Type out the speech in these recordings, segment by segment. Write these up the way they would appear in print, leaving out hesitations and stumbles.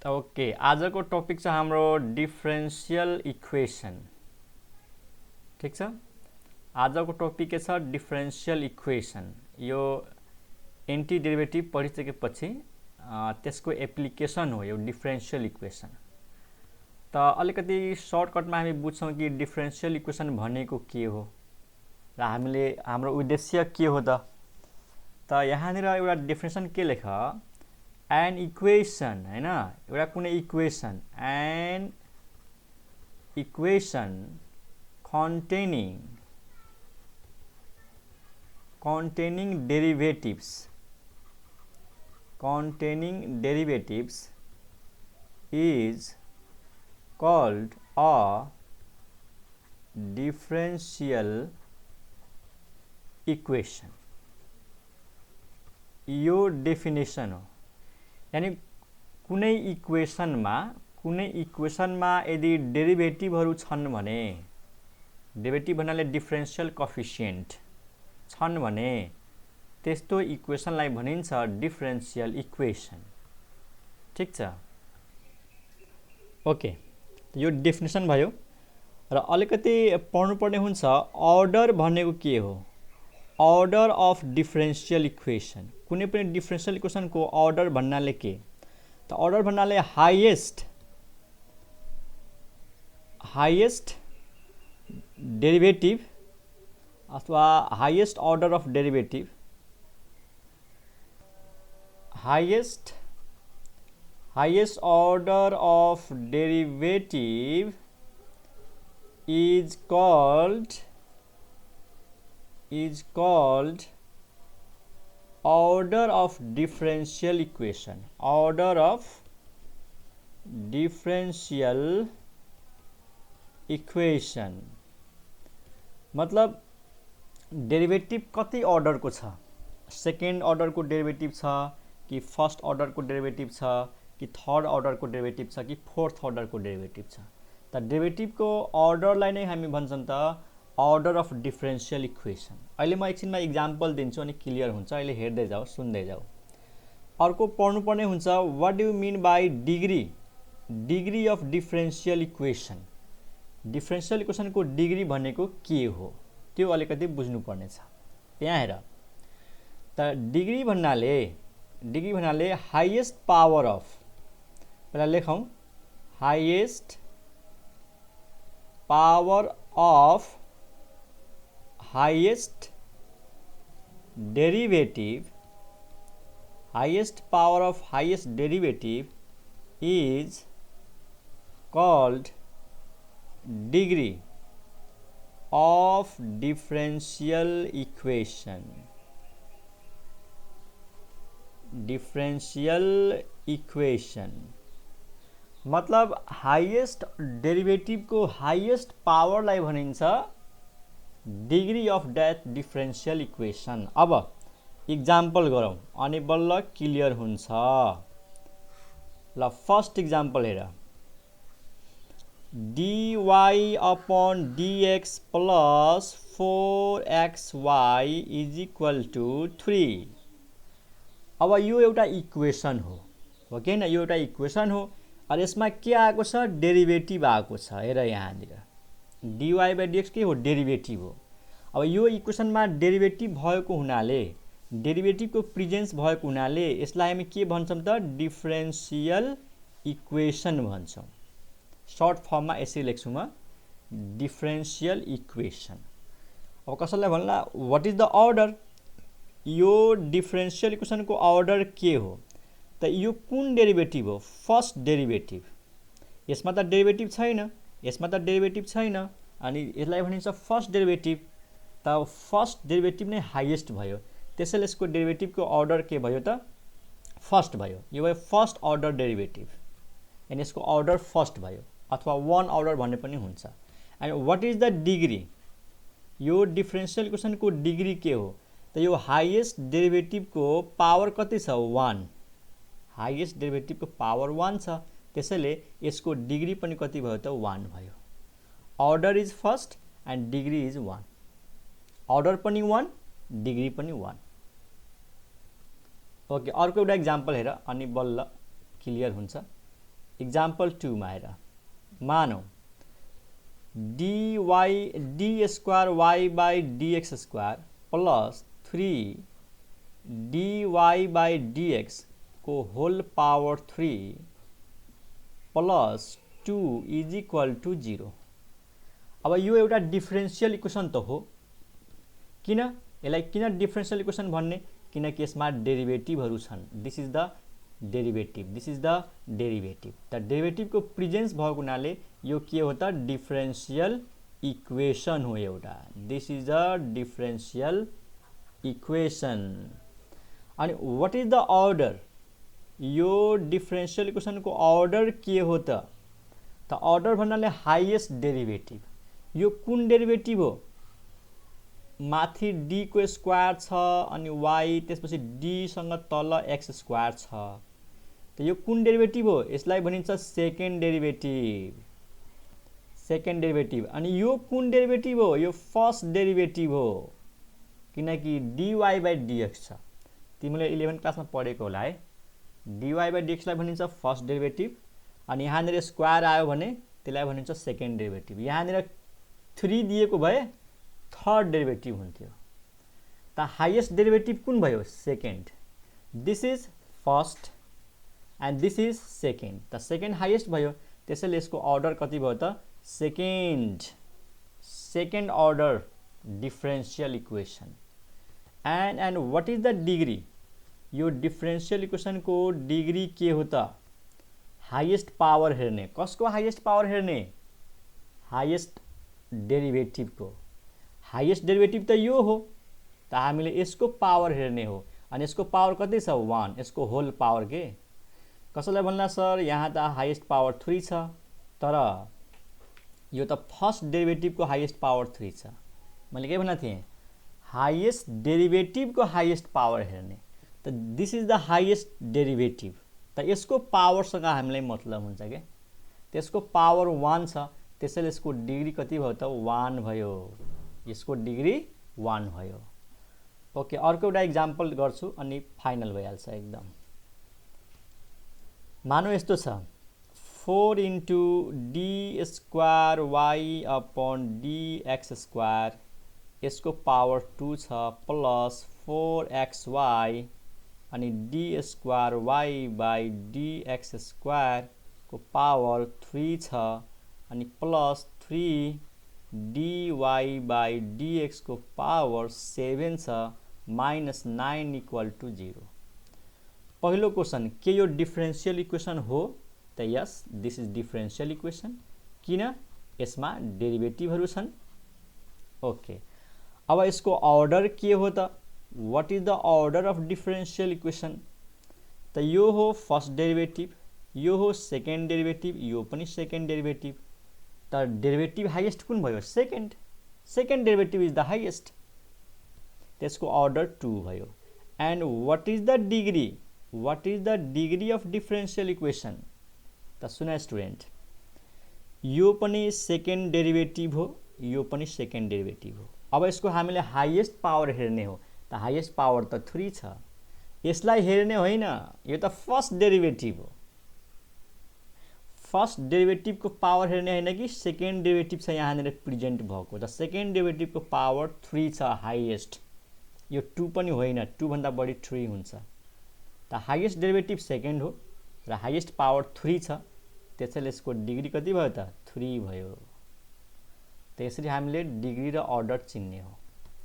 Okay, आजको topic छ हाम्रो डिफरेन्शियल इक्वेसन। ठीक छ, आजको टपिक के छ डिफरेन्शियल इक्वेसन। यो एन्टी डेरिभेटिभ पढिसकेपछि त्यसको एप्लिकेसन हो यो डिफरेन्शियल इक्वेसन। त अलिकति सर्टकटमा हामी बुझ्छौँ कि डिफरेन्शियल इक्वेसन भनेको के हो र हाम्रो उद्देश्य के हो त यहाँनिर एउटा डेफिनेसन के लेख, एन इक्वेसन हैन, एउटा कुनै इक्वेसन, an equation containing derivatives is called a differential equation। यो डेफिनेसन हो, यानी कुनै इक्वेसनमा यदि डेरिभेटिभहरू छन् भने, डेरिभेटिभ भन्नाले डिफरेन्शियल कोएफिसिएन्ट छन् भने त्यस्तो इक्वेसनलाई भनिन्छ डिफरेन्शियल इक्वेसन। ठीक छ, ओके, यो डेफिनेसन भयो र अलिकति पढ्नुपर्ने हुन्छ अर्डर भनेको के हो। अर्डर अफ डिफरेन्शियल इक्वेसन, कुनै पनि डिफरेन्शियल इक्वेसनको अर्डर भन्नाले के, त अर्डर भन्नाले हाईएस्ट डेरिभेटिभ अथवा highest order of derivative, highest order of derivative is called order of differential equation। order of differential equation मतलब डेरिभेटिभ कति अर्डरको छ, सेकेन्ड अर्डरको डेरिभेटिभ छ कि फर्स्ट अर्डरको डेरिभेटिभ छ कि थर्ड अर्डरको डेरिभेटिभ छ कि फोर्थ अर्डरको डेरिभेटिभ छ। त डेरिभेटिभको अर्डरलाई नै हामी भन्छौँ त अर्डर अफ डिफरेन्शियल इक्वेसन। अहिले म एकछिनमा इक्जाम्पल दिन्छु अनि क्लियर हुन्छ, अहिले हेर्दै जाऊ, सुन्दै जाऊ। अर्को पढ्नुपर्ने हुन्छ what do you mean by degree of differential equation. Differential इक्वेसनको डिग्री भनेको के हो त्यो अलिकति बुझ्नुपर्ने छ। यहाँ हेर, त डिग्री भन्नाले हाईएस्ट पावर अफ, पहिला लेखौँ, highest power of highest derivative is called degree of differential equation। मतलब हाईएस्ट डेरिभेटिभ को हाईएस्ट पावरलाई भनिन्छ degree of that differential equation. अब इक्जाम्पल गरौँ अनि बल्ल क्लियर हुन्छ। ल फर्स्ट इक्जाम्पल हेर, dy upon dx plus 4xy is equal to 3। अब यो एउटा इक्वेसन हो कि हैन, यो एउटा इक्वेसन हो और यसमा के आएको छ, डेरिभेटिभ आएको छ। हेर यहाँनिर dy by dx के हो, डेरिभेटिभ हो। अब यो इक्वेसनमा डेरिभेटिभ भएको हुनाले, डेरिभेटिभको प्रेजेन्स भएको हुनाले यसलाई हामी के भन्छौँ त, डिफरेन्शियल इक्वेसन भन्छौँ। सर्ट फर्ममा यसरी लेख्छु म, डिफरेन्शियल इक्वेसन। अब कसैलाई भन्ला व्हाट इज द अर्डर, यो डिफरेन्शियल इक्वेसनको अर्डर के हो, त यो कुन डेरिभेटिभ हो, फर्स्ट डेरिभेटिभ। यसमा त डेरिभेटिभ छैन, यसमा त डेरिभेटिभ छैन, अनि यसलाई भनिन्छ फर्स्ट डेरिभेटिभ। त फर्स्ट डेरिभेटिभ नै हाईएस्ट भयो, त्यसैले यसको डेरिभेटिभको अर्डर के भयो त, फर्स्ट भयो। यो भयो फर्स्ट अर्डर डेरिभेटिभ, अनि यसको अर्डर फर्स्ट भयो, अथवा वन अर्डर भन्ने पनि हुन्छ। अनि व्हाट इज द डिग्री, यो डिफरेन्शियल इक्वेसनको डिग्री के हो, त यो हाईएस्ट डेरिभेटिभको पावर कति छ, 1। हाईएस्ट डेरिभेटिभको पावर 1 छ, त्यसैले यसको डिग्री पनि कति भयो त, 1 भयो। Order is first and degree is 1। Order पनि 1, डिग्री पनि 1। ओके, अर्को एउटा इक्जाम्पल हेर अनि बल्ल क्लियर हुन्छ। इक्जाम्पल 2 मा हेर, मानौ D square Y by DX square plus 3 dy by dx को whole power 3 plus 2 is equal to 0। अब यो एउटा डिफरेन्शियल इक्वेसन त हो। किन यसलाई किन डिफरेन्शियल इक्वेसन भन्ने? किनकि यसमा डेरिभेटिभहरू छन्। This is the derivative, this is the derivative. त डेरिभेटिभको प्रेजेन्स भएको हुनाले यो के हो त? डिफरेन्शियल इक्वेसन हो एउटा। This is the differential equation. अनि व्हाट इज द अर्डर? यो डिफरेन्शियल इक्वेसनको अर्डर के हो त? त अर्डर भन्नाले हाईएस्ट डेरिभेटिभ। यो कुन डेरिभेटिभ हो? माथि डी को स्क्वायर छ अनि y, त्यसपछि डी सँग तल x स्क्वायर छ। त यो कुन डेरिभेटिभ हो? यसलाई भनिन्छ सेकेन्ड डेरिभेटिभ। Second derivative. अनि यो कुन डेरिभेटिभ हो? यो फर्स्ट डेरिभेटिभ हो, किनकि dy बाई dx छ। तिमीले 11 क्लासमा पढेको होला है। dy बाई dx लाई भनिन्छ फर्स्ट डेरिभेटिभ। अनि यहाँनिर स्क्वायर आयो भने त्यसलाई भनिन्छ सेकेन्ड डेरिभेटिभ। यहाँनिर 3 दिएको भए थर्ड डेरिभेटिभ हुन्थ्यो। त हाईएस्ट डेरिभेटिभ कुन भयो? Second. This is first and this is second. त सेकेन्ड हाईएस्ट भयो, त्यसैले यसको अर्डर कति भयो त? Second. Second order differential equation. And what is the degree? यो डिफरेन्शियल इक्वेसनको डिग्री के हो त? हाईएस्ट पावर हेर्ने। कसको हाईएस्ट पावर हेर्ने? हाईएस्ट डेरिभेटिभको। हाईएस्ट डेरिभेटिभ त यो हो, त हामीले यसको पावर हेर्ने हो। अनि यसको पावर कति छ? 1। यसको होल पावर के? कसैलाई भन्ला सर यहाँ त हाईएस्ट पावर 3 छ, तर यो त फर्स्ट डेरिभेटिभको हाईएस्ट पावर 3 छ। मैले के भनेको थिएँ? हाईएस्ट डेरिभेटिभको हाईएस्ट पावर हेर्ने। त this is the highest derivative. त यसको पावरसँग हामीलाई मतलब हुन्छ के? त्यसको पावर 1 छ, त्यसैले यसको डिग्री कति भयो त? 1 भयो। यसको डिग्री 1 भयो। ओके, अर्को एउटा इक्जाम्पल गर्छु अनि फाइनल भइहाल्छ एकदम। मानौ यस्तो छ, 4 into D square Y upon dx square, यसको पावर 2 छ, प्लस 4xy अनि D square Y by dx square को पावर 3 छ, अनि प्लस 3 dy बाई dx को पावर 7 छ, माइनस 9 इक्वल टू 0। पहिलो क्वेसन, के यो डिफरेन्शियल इक्वेसन हो त? यस, दिस इज डिफरेन्शियल इक्वेसन। किन? यसमा डेरिभेटिभहरू छन्। ओके, अब यसको अर्डर के हो त? What is the order of differential equation? त यो हो फर्स्ट डेरिभेटिभ, यो हो सेकेन्ड डेरिभेटिभ, यो पनि सेकेन्ड डेरिभेटिभ। त डेरिभेटिभ हाईएस्ट कुन भयो? Second. Second derivative is the highest, त्यसको अर्डर 2 भयो। And what is the degree? What is the degree of differential equation? त सुन स्टुडेन्ट, यो पनि सेकेन्ड डेरिभेटिभ हो, यो पनि सेकेन्ड डेरिभेटिभ हो। अब यसको हामीले हाईएस्ट पावर हेर्ने हो। त हाईएस्ट पावर त 3 छ। यसलाई हेर्ने होइन, यो त फर्स्ट डेरिभेटिभ हो। फर्स्ट डेरिभेटिभको पावर हेर्ने होइन कि सेकेन्ड डेरिभेटिभ छ यहाँनिर प्रेजेन्ट भएको। त सेकेन्ड डेरिभेटिभको पावर 3 छ हाईएस्ट। यो 2 पनि होइन, 2 भन्दा बढी 3 हुन्छ। त हाईएस्ट डेरिभेटिभ सेकेन्ड हो र हाईएस्ट पावर 3 छ, त्यसैले यसको डिग्री कति भयो त? 3 भयो। त यसरी हामीले डिग्री र अर्डर चिन्ने हो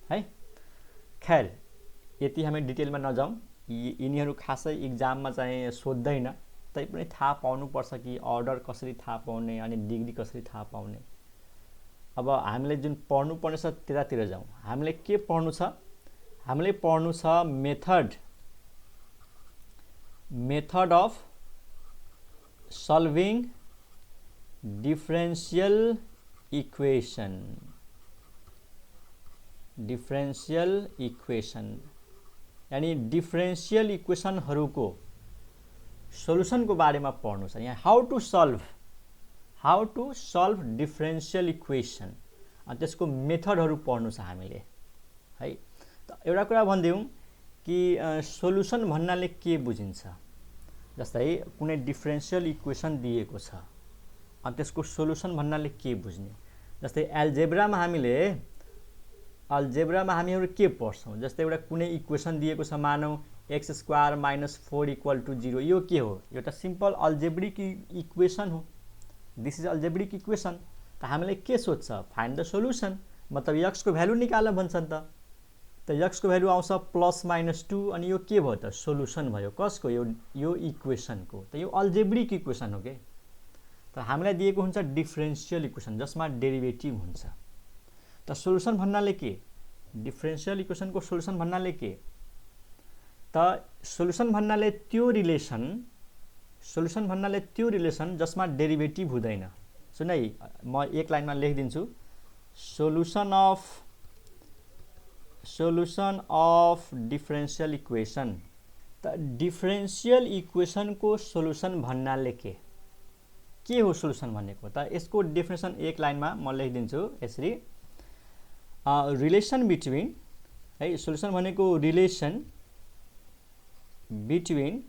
है। खैर, यति हामी डिटेलमा नजाउँ, यिनीहरू खासै इक्जाममा चाहिँ सोध्दैन, तैपनि थाहा पाउनुपर्छ कि अर्डर कसरी थाहा पाउने अनि डिग्री कसरी थाहा पाउने। अब हामीले जुन पढ्नुपर्ने छ त्यतातिर जाउँ। हामीले के पढ्नु छ? हामीले पढ्नु छ method of solving differential equation. Differential equation यानी डिफरेन्शियल इक्वेसनहरूको सोल्युसनको बारेमा पढ्नु छ। यहाँ how to solve differential equation, अनि त्यसको मेथडहरू पढ्नु छ हामीले है। त एउटा कुरा भनिदिउँ कि सोल्युसन भन्नाले के बुझिन्छ? जस्तै कुनै डिफरेन्शियल इक्वेसन दिएको छ अनि त्यसको सोलुसन भन्नाले के बुझ्ने। जस्तै एल्जेब्रामा हामीहरू के पढ्छौँ। जस्तै एउटा कुनै इक्वेसन दिएको छ, मानौँ x² - 4 = 0। यो के हो? एउटा सिम्पल अल्जेब्रिक इक्वेसन हो। This is algebraic equation. त हामीलाई के सोध्छ? फाइन्ड द सोलुसन, मतलब x को भ्यालु निकाल भन्छ नि त x को भ्यालु आउँछ +-2 अनि यो के भयो त? सोलुसन भयो। कसको? यो इक्वेसनको। त यो अल्जेब्रिक इक्वेसन हो के। त हामीलाई दिएको हुन्छ डिफरेन्शियल इक्वेसन जसमा डेरिभेटिभ हुन्छ। त सोलुसन भन्नाले के? डिफरेन्शियल इक्वेसनको सोलुसन भन्नाले के? त सोलुसन भन्नाले त्यो रिलेसन जसमा डेरिभेटिभ हुँदैन। सुन है, म एक लाइनमा लेखिदिन्छु। Solution of differential equation. त डिफरेन्शियल इक्वेसनको सोलुसन भन्नाले के हो सोलुसन भनेको? त यसको डेफिनेसन एक लाइनमा म लेखिदिन्छु यसरी। रिलेसन बिट्विन, है, सोलुसन भनेको relation between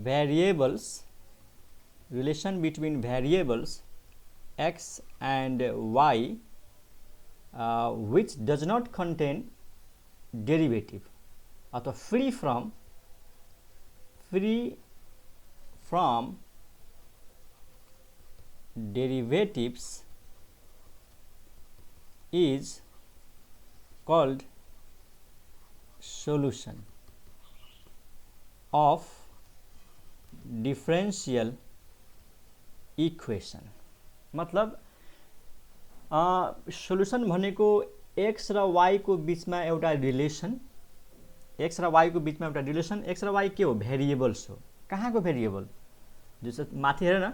variables x and y which does not contain derivative अथवा free from derivatives is called solution of differential equation. मतलब सोलुसन भनेको x र y को बीचमा एउटा रिलेसन, x र y को बीचमा एउटा रिलेसन। x र y के हो? भेरिएबल्स हो। कहाँको भेरिएबल? जस्तो माथि हेर न,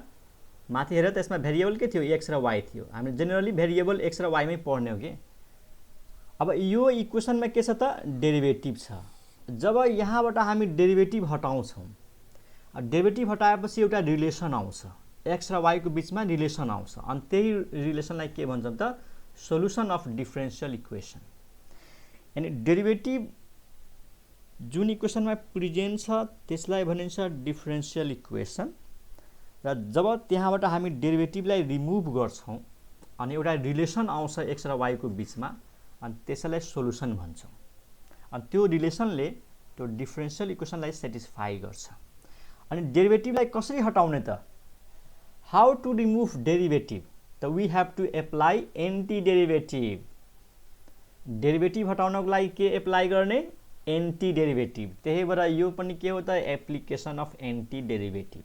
माथि हेर त, यसमा भेरिएबल के थियो? x र y थियो। हामी जेनरली भेरिएबल x र y मै पढ्ने हो कि। अब यो इक्वेसनमा के छ त? डेरिभेटिभ छ। जब यहाँबाट हामी डेरिभेटिभ हटाउँछौँ, डेरिभेटिभ हटाएपछि एउटा रिलेसन आउँछ, x र y को बीचमा रिलेसन आउँछ, अनि त्यही रिलेसनलाई के भन्छौँ त? Solution of differential equation. यानी डेरिभेटिभ जुन इक्वेसनमा प्रेजेन्ट छ त्यसलाई भनिन्छ डिफरेन्शियल इक्वेसन। र जब त्यहाँबाट हामी डेरिभेटिभलाई रिमुभ गर्छौँ अनि एउटा रिलेसन आउँछ x र y को बीचमा, अनि त्यसैलाई सोलुसन भन्छौँ। अनि त्यो रिलेसनले त्यो डिफरेन्शियल इक्वेसनलाई सेटिस्फाई गर्छ। अनि डेरिभेटिभलाई कसरी हटाउने त? How to remove derivative? त we have to apply anti derivative. Derivative हटाउनको लागि के एप्लाई गर्ने? Anti derivative. त्यही भएर यो पनि के हो त? Application of anti derivative.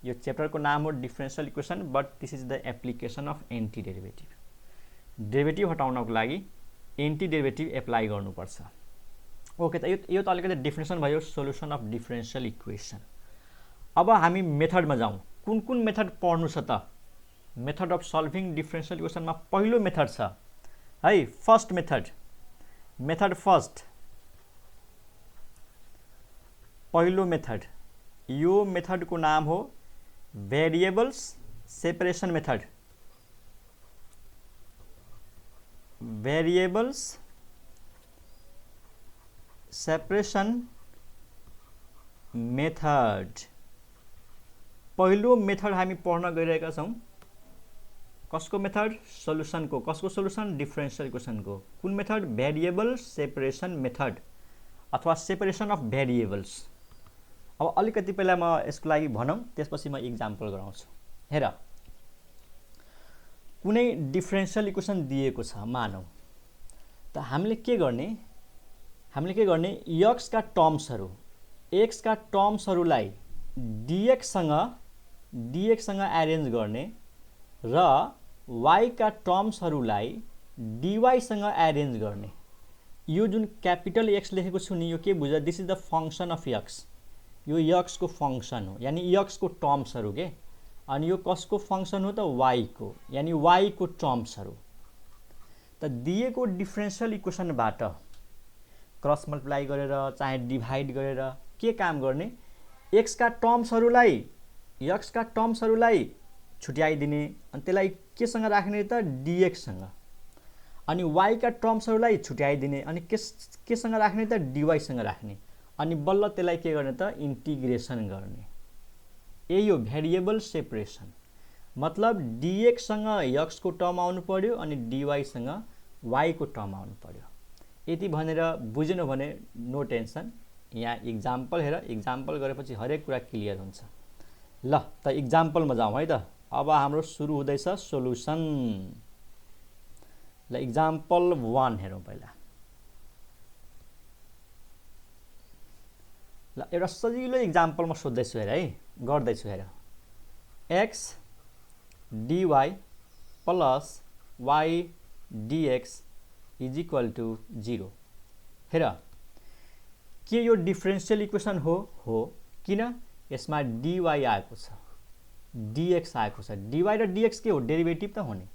यो च्याप्टरको नाम हो differential equation, but this is the application of anti derivative. Derivative हटाउनको लागि एन्टी डेरिभेटिभ एप्लाई गर्नुपर्छ। ओके, त यो त अलिकति डेफिनेसन भयो सोलुसन अफ डिफरेन्शियल इक्वेसन। अब हामी मेथडमा जाउँ। कुन कुन मेथड पढ्नु छ त? मेथड अफ सल्भिङ डिफरेन्शियल इक्वेसनमा पहिलो मेथड छ है, फर्स्ट मेथड। पहिलो मेथड, यो मेथडको नाम हो variables separation method. Variables separation method. पहिलो मेथड हामी पढ्न गइरहेका छौँ। कसको मेथड? सोलुसनको। कसको सोलुसन? डिफरेन्शियल इक्वेसनको। कुन मेथड? भेरिएबल सेपरेसन मेथड अथवा सेपरेसन अफ भेरिएबल्स। अब अलिकति पहिला म यसको लागि भनौँ, त्यसपछि म इक्जाम्पल गराउँछु। हेर, कुनै डिफरेन्शियल इक्वेसन दिएको छ मानौँ, त हामीले के गर्ने? x का टर्म्सहरूलाई dx सँग एरेन्ज गर्ने र y का टर्म्सहरूलाई dy सँग एरेन्ज गर्ने। यो जुन क्यापिटल x लेखेको छु नि, यो के बुझ्छ? This is the function of x। यो x को फङ्सन हो, यानी x को टर्म्सहरू के। अनि यो कसको फङ्सन हो त? y को, यानी y को टर्म्सहरू। त दिएको डिफरेन्शियल इक्वेसनबाट क्रस मल्टिप्लाई गरेर चाहे डिभाइड गरेर के काम गर्ने? x का टर्म्सहरूलाई छुट्याइदिने, अनि त्यसलाई केसँग राख्ने त? dx सँग। अनि y का टर्म्सहरूलाई छुट्याइदिने, अनि केसँग राख्ने त? dy सँग राख्ने। अनि बल्ल त्यसलाई के गर्ने त इन्टिग्रेसन गर्ने। यही हो भेरिएबल सेपरेसन। मतलब dx सँग x को टर्म आउनु पर्यो अनि dy सँग y को टर्म आउनु पर्यो। यति भनेर बुझेन भने नो टेन्सन, यहाँ इक्जाम्पल हेर, इक्जाम्पल गरेपछि हरेक कुरा क्लियर हुन्छ। ल त इक्जाम्पलमा जाउँ है त। अब हाम्रो सुरु हुँदैछ सोलुसन। ल इक्जाम्पल 1 हेरौँ पहिला। ल एउटा सजिलो इक्जाम्पल म सोध्दैछु हेर है, गर्दैछु हेर। x dy plus y dx is equal to 0। हेर के यो डिफरेन्शियल इक्वेसन हो किन यसमा dy आएको छ, dx आएको छ। dy र dx के हो, डेरिभेटिभ त हो नि।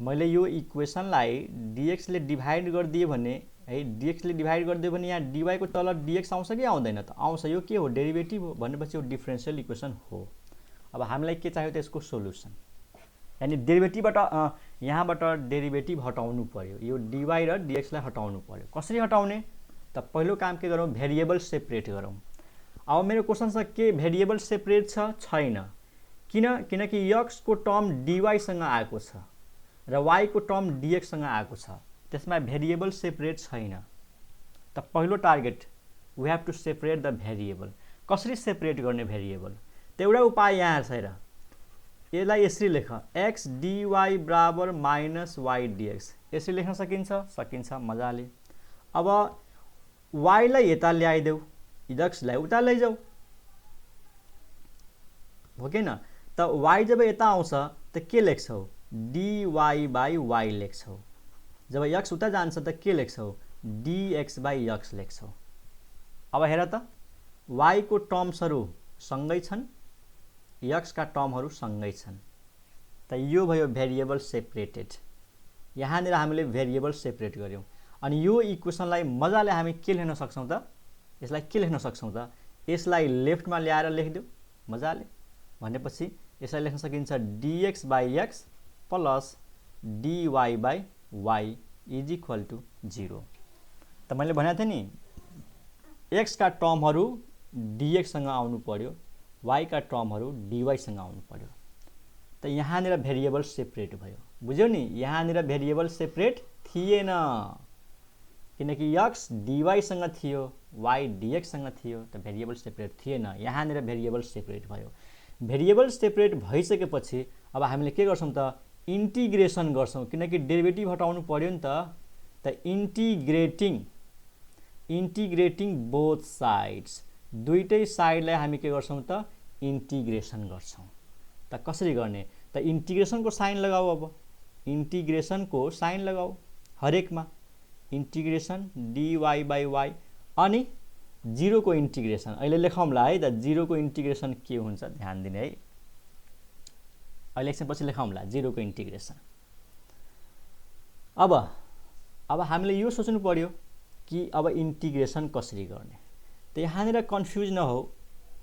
मैले यो इक्वेसनलाई dx ले डिभाइड गरिदिए भने है, dx ले डिभाइड गरिदियो भने यहाँ dy को तल dx आउँछ कि आउँदैन त, आउँछ। यो के हो, डेरिभेटिभ हो भनेपछि यो डिफरेन्शियल इक्वेसन हो। अब हामीलाई के चाहियो त यसको सोलुसन, यानी डेरिभेटिभबाट यहाँबाट डेरिभेटिभ हटाउनु पर्यो। यो dy र dx लाई हटाउनु पर्यो। कसरी हटाउने त पहिलो काम के गरौँ, भेरिएबल सेपरेट गरौँ। अब मेरो क्वेसन छ के भेरिएबल सेपरेट छैन, किनकि x को टर्म dy सँग आएको छ र y को टर्म dx सँग आएको छ, त्यसमा भेरिएबल सेपरेट छैन। त पहिलो target we have to separate the variable. कसरी सेपरेट गर्ने भेरिएबल, त एउटा उपाय यहाँ छ हेर। यसलाई यसरी लेख, x dy बराबर माइनस y dx। यसरी लेख्न सकिन्छ मजाले। अब y लाई यता ल्याइदेऊ, x लाई उता लैजाऊ, हो कि न। त y जब यता आउँछ त के लेख्छौ, dy बाई y लेख्छौ। जब x उता जान्छ त के लेख्छौ, dx बाई x लेख्छौ। अब हेर त y को टर्म्सहरू सँगै छन्, x का टर्महरू सँगै छन्। त यो भयो भेरिएबल सेपरेटेड। यहाँनिर हामीले भेरिएबल सेपरेट गर्यौँ। अनि यो इक्वेसनलाई मजाले हामी के लेख्न सक्छौँ त, यसलाई के लेख्न सक्छौँ त, यसलाई लेफ्टमा ल्याएर लेखिदेऊ मजाले। भनेपछि यसलाई लेख्न सकिन्छ dx by x plus dy by y is equal to 0। त मैले भनेको थिएँ नि x का टर्महरू dx सँग आउनु पर्यो, y का टर्महरू dy सँग आउनु पर्यो। त यहाँनिर भेरिएबल सेपरेट भयो, बुझ्यौ नि। यहाँनिर भेरिएबल सेपरेट थिएन किनकि x dy सँग थियो, y dx सँग थियो, त भेरिएबल सेपरेट थिएन। यहाँनिर भेरिएबल सेपरेट भयो। भेरिएबल सेपरेट भइसकेपछि अब हामीले के गर्छौँ त, इन्टिग्रेसन गर्छौँ, किनकि डेरिभेटिभ हटाउनु पर्यो नि त इन्टिग्रेटिङ बोथ साइड्स, दुईटै साइडलाई हामी के गर्छौँ त, इन्टिग्रेसन गर्छौँ। त कसरी गर्ने त, इन्टिग्रेसनको साइन लगाऊ। अब इन्टिग्रेसनको साइन लगाऊ हरेकमा, इन्टिग्रेसन dy बाई y अनि 0 को इन्टिग्रेसन। अहिले लेखौँला है त, 0 को इन्टिग्रेसन के हुन्छ ध्यान दिने है। अहिले एकछिनपछि लेखौँला 0 को इन्टिग्रेसन। अब हामीले यो सोच्नु पर्यो कि अब इन्टिग्रेसन कसरी गर्ने। त यहाँनिर कन्फ्युज नहो,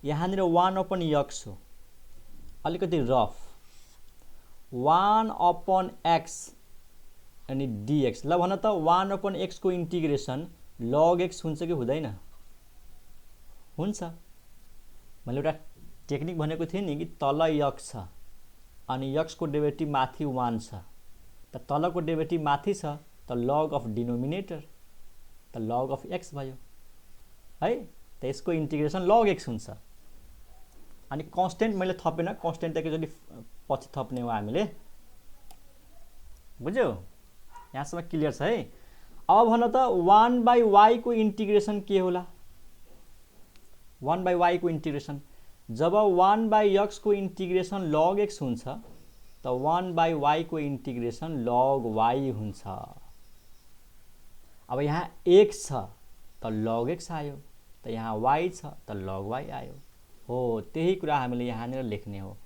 यहाँनिर 1/x हो, अलिकति रफ। 1/x अनि dx। ल भन त 1/x को इन्टिग्रेसन log x हुन्छ कि हुँदैन, हुन्छ। मैले एउटा टेक्निक भनेको थिएँ नि कि तल x छ अनि x को डेरिभेटिभ माथि 1 छ, त तलको डेरिभेटिभ माथि छ त log अफ डिनोमिनेटर, त log अफ x भयो है। त यसको इन्टिग्रेसन log x हुन्छ। अनि कन्स्टेन्ट मैले थपेन, कन्स्टेन्ट त एकचोटि पछि थप्ने हो हामीले, बुझ्यौ। यहाँसम्म क्लियर छ है। अब भन त 1/y को इन्टिग्रेसन के होला, 1/y को इन्टिग्रेसन। जब 1/x को इन्टिग्रेसन log x हुन्छ त 1/y को इन्टिग्रेसन log y हुन्छ। अब यहाँ x छ त log x आयो, त यहाँ y छ त log y आयो। हो त्यही कुरा हामीले यहाँनिर लेख्ने हो।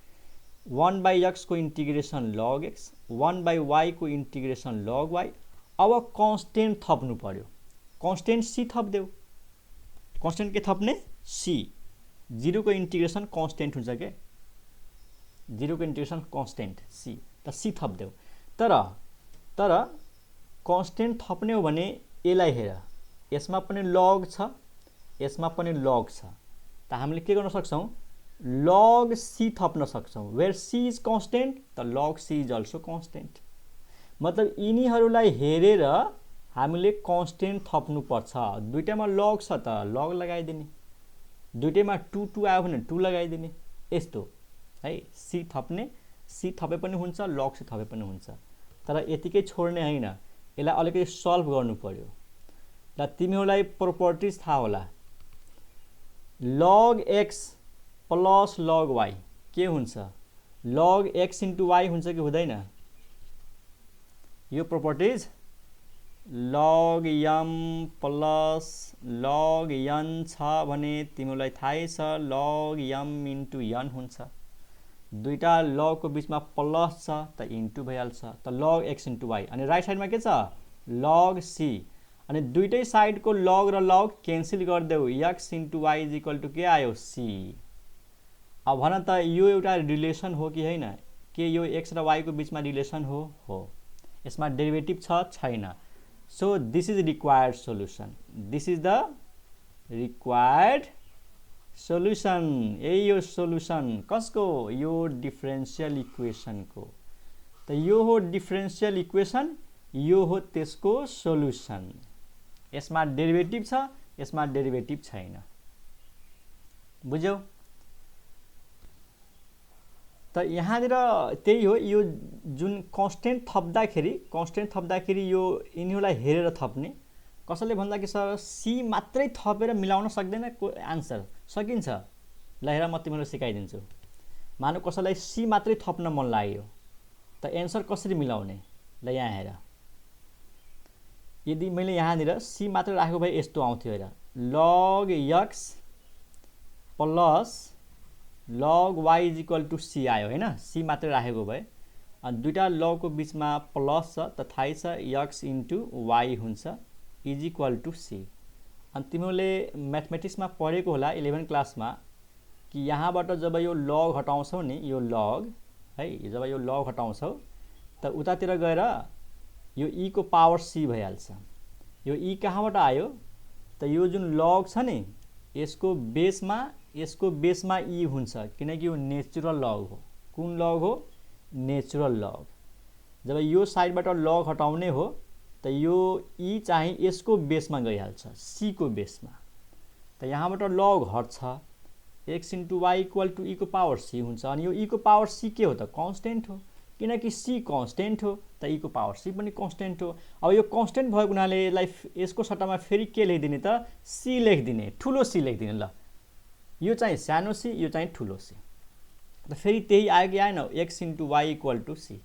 1/x को इन्टिग्रेसन log x, 1/y को इन्टिग्रेसन log y। अब कन्स्टेन्ट थप्नु पर्यो, कन्स्टेन्ट c थप्देऊ। कन्स्टेन्ट के थप्ने, c। 0 को इन्टिग्रेसन कन्स्टेन्ट हुन्छ के, 0 को इन्टिग्रेसन कन्स्टेन्ट c, त c थप्देऊ। तर कन्स्टेन्ट थप्ने हो भने यसलाई हेर, यसमा पनि log छ यसमा पनि लग छ त हामीले के गर्न सक्छौं log c थप्न सक्छौं वेयर c इज कन्स्टेन्ट त log c is also constant मतलब यिनीहरूलाई हेरेर हामीले कन्स्टेन्ट थप्नु पर्छ दुईटामा लग छ त लग लगाइदिने दुईटैमा 2 2 आयो भने 2 लगाइदिने यस्तो है c थप्ने c थपे पनि हुन्छ log c थपे पनि हुन्छ तर यतिकै छोड्ने हैन यसलाई अलिकति सल्भ गर्नु पर्यो ल तिमीहरूलाई प्रोपर्टिज थाहा होला log x plus log y के हुन्छ log x into y हुन्छ कि हुँदैन यो properties log m plus log n छ भने तिमीलाई थाहै छ log m into n हुन्छ दुईटा log को बीचमा प्लस छ त इन्टु भइहाल्छ त log x into y अनि राइट साइडमा के छ log c अनि दुईटै साइडको log र log क्यान्सल गर्देऊ x into y is equal to के आयो c अब भन त यो एउटा रिलेसन हो कि हैन के यो x र y को बीचमा रिलेसन हो यसमा डेरिभेटिभ छ छैन so this is required solution this is the required solution यही यो सोलुसन कसको यो डिफरेन्शियल इक्वेसन को त यो हो डिफरेन्शियल इक्वेसन यो हो त्यसको सोलुसन यसमा डेरिभेटिभ छ यसमा डेरिभेटिभ छैन बुझ्यौ त यहाँनिर त्यही हो यो जुन कन्स्टेन्ट थप्दाखेरि यो यिनीहरूलाई हेरेर थप्ने कसैले भन्दा कि सर सी मात्रै थपेर मिलाउन सक्दैन आन्सर सकिन्छ ल हेर म तिमीलाई सिकाइदिन्छु मानौ कसैलाई सी मात्रै थप्न मन लाग्यो त आन्सर कसरी मिलाउने ल यहाँ हेर यदि मैले यहाँनिर सी मात्रै राखेको भए यस्तो आउँथ्यो हेर log x plus log y is equal to c आयो हैन c मात्रै राखेको भए अनि दुईटा log को बीचमा प्लस छ त थाहै छ x into y हुन्छ is equal to c अनि तिमीले म्याथमेटिक्समा पढेको होला 11 क्लासमा कि यहाँबाट जब यो log हटाउँछौ नि यो log है जब यो log हटाउँछौ त उतातिर गएर यो e को पावर c भइहाल्छ यो e कहाँबाट आयो त यो जुन log छ नि यसको बेसमा e हुन्छ किनकि यो नेचुरल log हो कुन log हो नेचुरल log जब यो साइडबाट log हटाउने हो त यो e चाहिँ यसको बेसमा गइहाल्छ c को बेसमा त यहाँबाट log हट्छ x into y equal to e को पावर c हुन्छ अनि यो e को पावर c के हो त कन्स्टेन्ट हो किनकि c कन्स्टेन्ट हो त e को पावर c पनि कन्स्टेन्ट हो अब यो कन्स्टेन्ट भएको हुनाले यसलाई यसको सट्टामा फेरि के लेखिदिने त c लेखिदिने ठुलो c लेखिदिने ल यो चाहिँ सानो c यो चाहिँ ठुलो c त फेरि त्यही आयो कि आएन x into y equal to c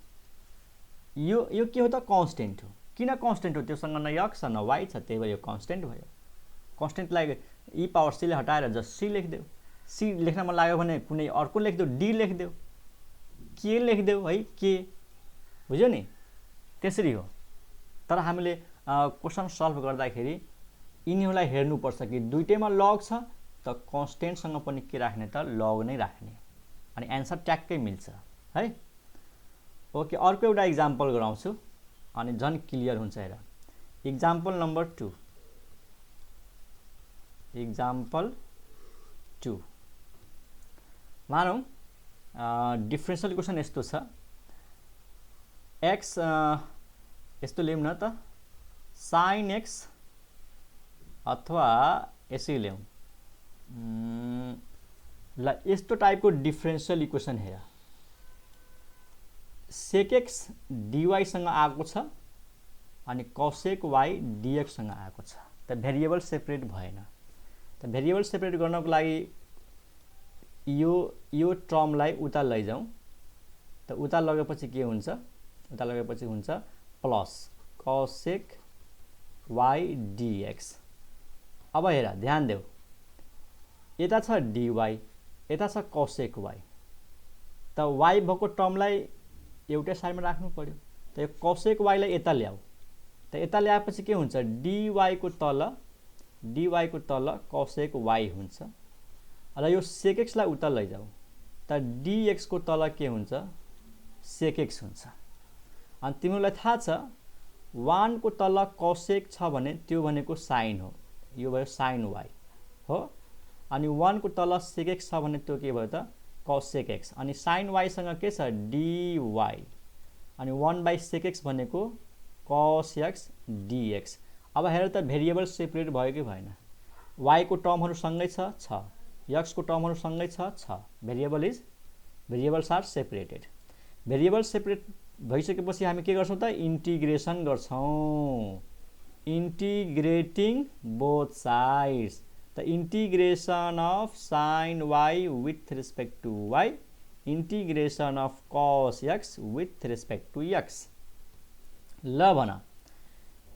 यो के हो त कन्स्टेन्ट हो किन कन्स्टेन्ट हो त्योसँग न x न y छ त्यही भएर यो कन्स्टेन्ट भयो कन्स्टेन्टलाई e पावर c ले हटाएर जस्ट c लेखिदेऊ c लेख्न मन लाग्यो भने कुनै अर्को लेखिदेऊ d लेखिदेऊ के लेखिदेऊ है के बुझ्यो नि त्यसरी हो तर हामीले क्वेशन सल्भ गर्दाखेरि यिनीहरूलाई हेर्नुपर्छ कि दुईटैमा log छ त कन्स्टेन्टसँग पनि के राख्ने त log नै राख्ने अनि आन्सर ट्याक्कै मिल्छ है ओके अर्को एउटा एक्जाम्पल गराउँछु अनि झन् क्लियर हुन्छ हेर एक्जाम्पल नम्बर 2 एक्जाम्पल 2 मानौ डिफरेन्शियल इक्वेसन यस्तो छ x यस्तो ल्याउँ न त sin x अथवा यसै ल्याउँ ल यस्तो टाइपको डिफरेन्शियल इक्वेसन हेर sec x dy सँग आएको छ अनि cosec y dx सँग आएको छ त भेरिएबल सेपरेट भएन त भेरिएबल सेपरेट गर्नको लागि यो टर्मलाई उता लैजाउँ त उता लगेपछि के हुन्छ उता लगेपछि हुन्छ प्लस cosec y dx अब हेर ध्यान देऊ यता छ dy यता छ cosec y त y भएको टर्मलाई एउटै साइडमा राख्नु पर्यो त यो cosec y लाई यता ल्याऊ त यता ल्याएपछि के हुन्छ dy को तल cosec y हुन्छ र यो sec x लाई उता लैजाऊ त dx को तल के हुन्छ sec x हुन्छ अनि तिमीलाई थाहा छ 1 को तल cosec छ भने त्यो भनेको sin हो यो भयो sin y हो अनि 1 को तल sec x छ भने त्यो के भयो त cos sec x अनि sin y सँग के छ dy अनि 1/sec x भनेको cos x dx अब हेर त भेरिएबल सेपरेट भयो कि भएन y को टर्महरु सँगै छ x को टर्महरु सँगै छ variables are separated variable separate भइसकेपछि हामी के गर्छौं त इन्टिग्रेसन गर्छौं integrating both sides the integration of sin y with respect to y integration of cos x with respect to x ल भन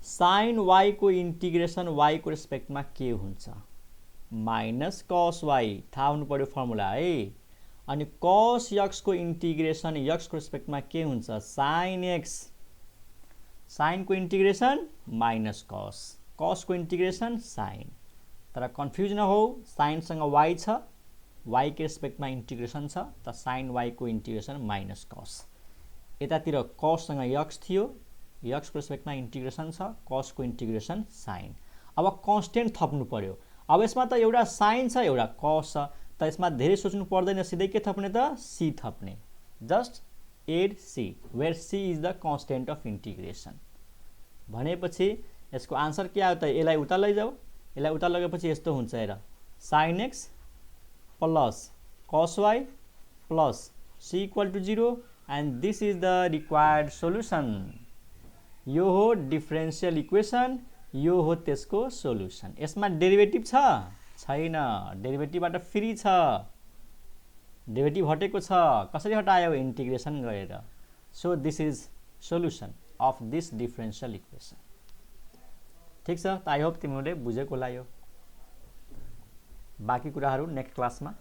sin y को इंटीग्रेशन y को रेस्पेक्ट मा के हुन्छ माइनस cos y थाहा हुनु पर्यो फर्मुला है अनि cos x को इंटीग्रेशन x को रेस्पेक्ट मा के हुन्छ sin x sin को इंटीग्रेशन माइनस cos को इंटीग्रेशन sin तर कन्फ्युज नहो sin सँग y छ y के रेस्पेक्ट मा इंटीग्रेशन छ त sin y को इंटीग्रेशन माइनस cos यतातिर cos सँग x थियो x को रेस्पेक्ट मा इंटीग्रेशन छ cos को इंटीग्रेशन sin अब कांस्टेंट थप्नु पर्यो अब यसमा त एउटा sin छ एउटा cos छ त यसमा धेरै सोच्नु पर्दैन सिधै के थप्ने त c थप्ने just add c where c is the constant of integration भनेपछि यसको आन्सर के आयो त यसलाई उता लैजाऊ यसलाई उता लगेपछि यस्तो हुन्छ हेर sin x plus cos y plus c equal to 0 and this is the required solution यो हो डिफरेंशियल इक्वेशन यो हो त्यसको सोलुसन यसमा डेरिभेटिभ छ छैन डेरिभेटिभबाट फ्री छ डेरिभेटिभ हटेको छ कसरी हटायो इन्टिग्रेसन गरेर so this is solution of this differential equation ठीक छ त आई होप तिमीले बुझेको होला यो बाँकी कुराहरू नेक्स्ट क्लासमा